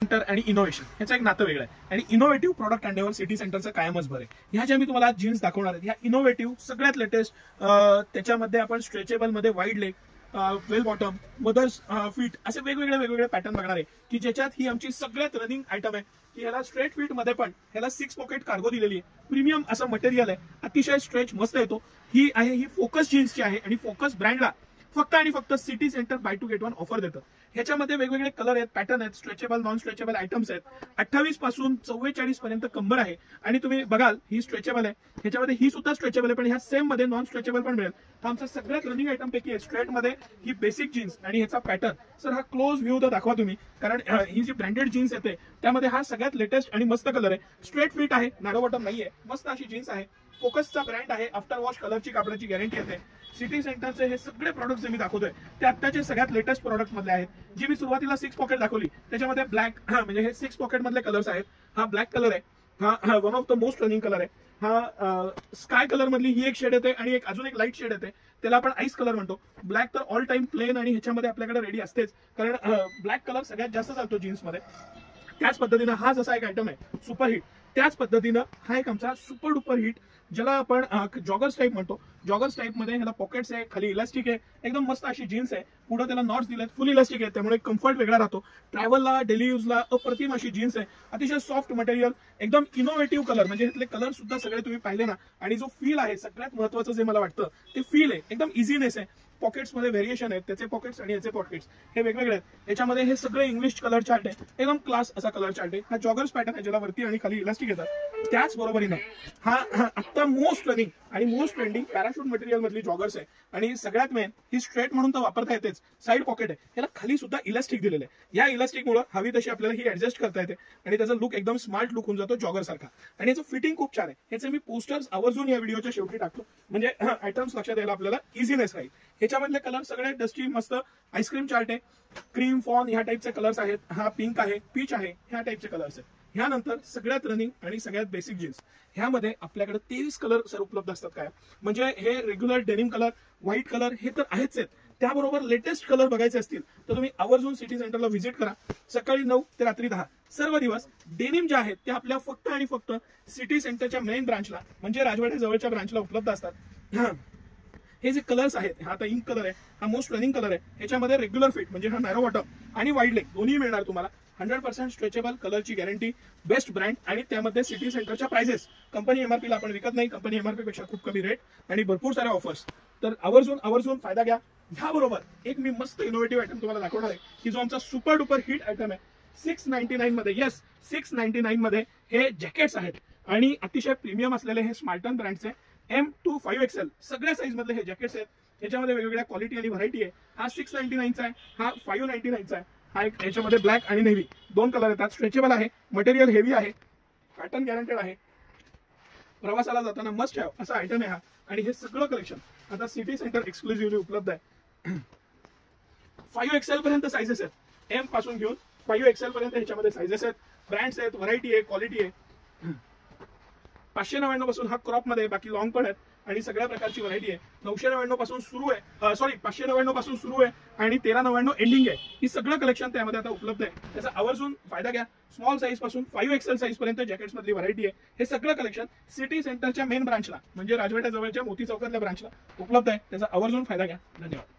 Centre आणि innovation याचं एक नातं वेगळं आहे आणि इनोव्हेटिव्ह प्रॉडक्ट आणण्यावर सिटी सेंटरचं कायमच भर आहे. ह्या ज्या मी तुम्हाला जीन्स दाखवणार आहेत ह्या इनोव्हेटिव्ह सगळ्यात लेटेस्ट, त्याच्यामध्ये आपण स्ट्रेचेबल मध्ये वाईड लेग, वेल बॉटम, मदर्स फिट असे वेगवेगळे पॅटर्न बघणार आहे की ज्याच्यात ही आमची सगळ्यात रनिंग आयटम आहे की ह्याला स्ट्रेट फिट मध्ये पण ह्याला 6 पॉकेट कार्गो दिलेली आहे. प्रीमियम असं मटेरियल आहे, अतिशय स्ट्रेच मस्त येतो. ही फोकस जीन्सची आहे आणि फोकस ब्रँडला फक्त आणि फक्त city centre buy two get one offer देतं. ह्याच्यामध्ये वेगवेगळे कलर आहेत, पॅटर्न आहेत, स्ट्रेचेबल नॉन स्ट्रेचेबल आयटम्स आहेत. 28 पासून 44 पर्यंत कंबर आहे आणि तुम्ही बघाल ही स्ट्रेचेबल आहे, ह्याच्यामध्ये ही सुद्धा स्ट्रेचेबल आहे पण ह्या सेम मध्ये नॉन स्ट्रेचेबल पण मिळेल. हा आमचा सगळ्यात रनिंग आयटम पैकी आहे. स्ट्रेट मध्ये ही बेसिक जीन्स आणि ह्याचा पॅटर्न सर हा क्लोज व्ह्यू तर दाखवा तुम्ही, कारण ही जी ब्रँडेड जीन्स येते त्यामध्ये हा सगळ्यात लेटेस्ट आणि मस्त कलर आहे. स्ट्रेट फिट आहे, नॅरो बॉटम नाहीये, मस्त अशी जीन्स आहे. फोकसचा ब्रँड आहे, आफ्टर वॉश कलरची कापडाची गॅरंटी येते. सिटी सेंटरचे हे सगळे प्रॉडक्ट जे मी दाखवतोय ते आत्ताचे सगळ्यात लेटेस्ट प्रॉडक्ट मधले आहेत. जी मी सुरुवातीला 6 पॉकेट दाखवली त्याच्यामध्ये ब्लॅक म्हणजे हे 6 पॉकेट मधले कलर्स आहेत. हा ब्लॅक कलर आहे, हा one of the most running colour आहे. हा स्काय कलर मधली ही एक शेड येते आणि एक अजून एक लाईट शेड येते, त्याला आपण आईस कलर म्हणतो. ब्लॅक तर ऑल टाइम प्लेन आणि ह्याच्यामध्ये आपल्याकडे रेडी असतेच, कारण ब्लॅक कलर सगळ्यात जास्त चालतो जीन्स मध्ये. त्याच पद्धतीनं हा जसा एक आयटम आहे सुपर हिट, त्याच पद्धतीनं हा एक आमचा सुपर डुपर हिट ज्याला आपण जॉगर्स टाईप म्हणतो. जॉगर्स टाईप मध्ये ह्याला पॉकेट्स आहे, खाली इलास्टिक आहे, एकदम मस्त अशी जीन्स आहे. पुढे त्याला नॉट्स दिलेत, फुल इलास्टिक आहे त्यामुळे कम्फर्ट वेगळा राहतो. ट्रॅव्हलला डेली युजला अप्रतिम अशी जीन्स आहे. अतिशय सॉफ्ट मटेरियल, एकदम इनोव्हेटिव्ह कलर, म्हणजे ह्यातले कलर सुद्धा सगळे तुम्ही पाहिले ना, आणि जो फील आहे सगळ्यात महत्वाचं जे मला वाटतं ते फील आहे, एकदम इझीनेस आहे. पॉकेट्स मध्ये व्हेरिएशन आहेत, त्याचे पॉकेट्स आणि याचे पॉकेट्स हे वेगवेगळे आहेत. याच्यामध्ये हे सगळे इंग्लिश कलर चार्ट आहे, एकदम क्लास असा कलर चार्ट आहे. हा जॉगर्स पॅटर्न आहे ज्याला वरती आणि खाली इलास्टिक येतात. त्याच बरोबरीनं हा आता मोस्ट रनिंग आणि मोस्ट ट्रेंडिंग पॅराशूट मटेरियल मधली जॉगर्स आहे. आणि सगळ्यात मेन ही स्ट्रेट म्हणून तर वापरता येतेच, साईड पॉकेट आहे, याला खाली सुद्धा इलास्टिक दिलेलं आहे. या इलास्टिकमुळे हवी तशी आपल्याला ही ऍडजस्ट करता येते आणि त्याचा लुक एकदम स्मार्ट लुक होऊन जातो जॉगर सारखा. आणि याचं फिटिंग खूप छान आहे. याचे मी पोस्टर्स आवर्जून या व्हिडिओच्या शेवटी टाकतो म्हणजे आयटम्स लक्षात यायला आपल्याला इझीनेस राहील. ह्याच्यामधले कलर सगळे डस्टी मस्त आईस्क्रीम चार्ट आहे, क्रीम फॉन ह्या टाईपचे कलर्स आहेत, हा पिंक आहे, पीच आहे, ह्या टाईपचे कलर्स आहेत. ह्यानंतर सगळ्यात रनिंग आणि सगळ्यात बेसिक जीन्स, ह्यामध्ये आपल्याकडे 23 कलर सर उपलब्ध असतात. काय म्हणजे हे regular denim colour, white colour हे तर आहेच आहेत, त्याबरोबर लेटेस्ट कलर बघायचे असतील तर तुम्ही आवर्जून सिटी सेंटरला व्हिजिट करा. सकाळी 9 ते रात्री 10 सर्व दिवस. डेनिम ज्या आहेत त्या आपल्या फक्त आणि फक्त सिटी सेंटरच्या मेन ब्रांचला म्हणजे राजवाड्या जवळच्या ब्रांचला उपलब्ध असतात. हे जे कलर्स आहेत, हा आता इंक कलर आहे, हा मोस्ट रनिंग कलर आहे. ह्याच्यामध्ये रेग्युलर फिट म्हणजे हा नॅरो बॉटम आणि वाईड लेग दोन्ही मिळणार तुम्हाला. 100% स्ट्रेचेबल, कलरची गॅरंटी, बेस्ट ब्रँड आणि त्यामध्ये सिटी सेंटरच्या प्राइसेस. कंपनी एमआरपीला आपण विकत नाही, कंपनी एमआरपी पेक्षा खूप कमी रेट आणि भरपूर साऱ्या ऑफर्स. तर आवर्जून फायदा घ्या. ह्याबरोबर एक मी मस्त इनोव्हेटिव्ह आयटम तुम्हाला दाखवणार आहे की जो आमचा सुपर डुपर हिट आयटम आहे. 699 मध्ये, येस 699 मध्ये हे जॅकेट्स आहेत आणि अतिशय प्रीमियम असलेले हे स्मार्टन ब्रँडचे M to 5XL सगळ्या साईज मधले हे जॅकेट्स आहेत. याच्यामध्ये वेगवेगळ्या क्वालिटी आणि व्हरायटी आहे. हा 699 चा आहे, हा 599 चा आहे. हा एक याच्यामध्ये ब्लॅक आणि नेव्ही दोन कलर येतात. स्ट्रेचेबल आहे, मटेरियल हेवी आहे, पॅटर्न गॅरंटेड आहे. प्रवासाला जाताना मस्ट हॅव असा आयटम आहे हा. आणि हे सगळं कलेक्शन आता सिटी सेंटर एक्सक्लुझिव्हली उपलब्ध आहे. 5XL पर्यंत साईजेस आहेत, M पासून घेऊन 5XL पर्यंत ह्याच्यामध्ये साईजेस आहेत, ब्रँड्स आहेत, व्हरायटी आहे, क्वालिटी आहे. 599 पासून हा क्रॉप मध्ये, बाकी लॉंग पण आहेत आणि सगळ्या प्रकारची व्हरायटी आहे. 999 पासून सुरू आहे, 599 पासून सुरू आहे आणि 1399 एंडिंग आहे. ही सगळं कलेक्शन त्यामध्ये आता उपलब्ध आहे. त्याचा आवर्जून फायदा घ्या. स्मॉल साईज पासून 5XL साईज पर्यंत जॅकेट्स मधली व्हरायटी आहे. हे सगळं कलेक्शन सिटी सेंटरच्या मेन ब्रांचला म्हणजे राजवाड्या जवळच्या मोती चौकातल्या ब्रांचला उपलब्ध आहे. त्याचा आवर्जून फायदा घ्या. धन्यवाद.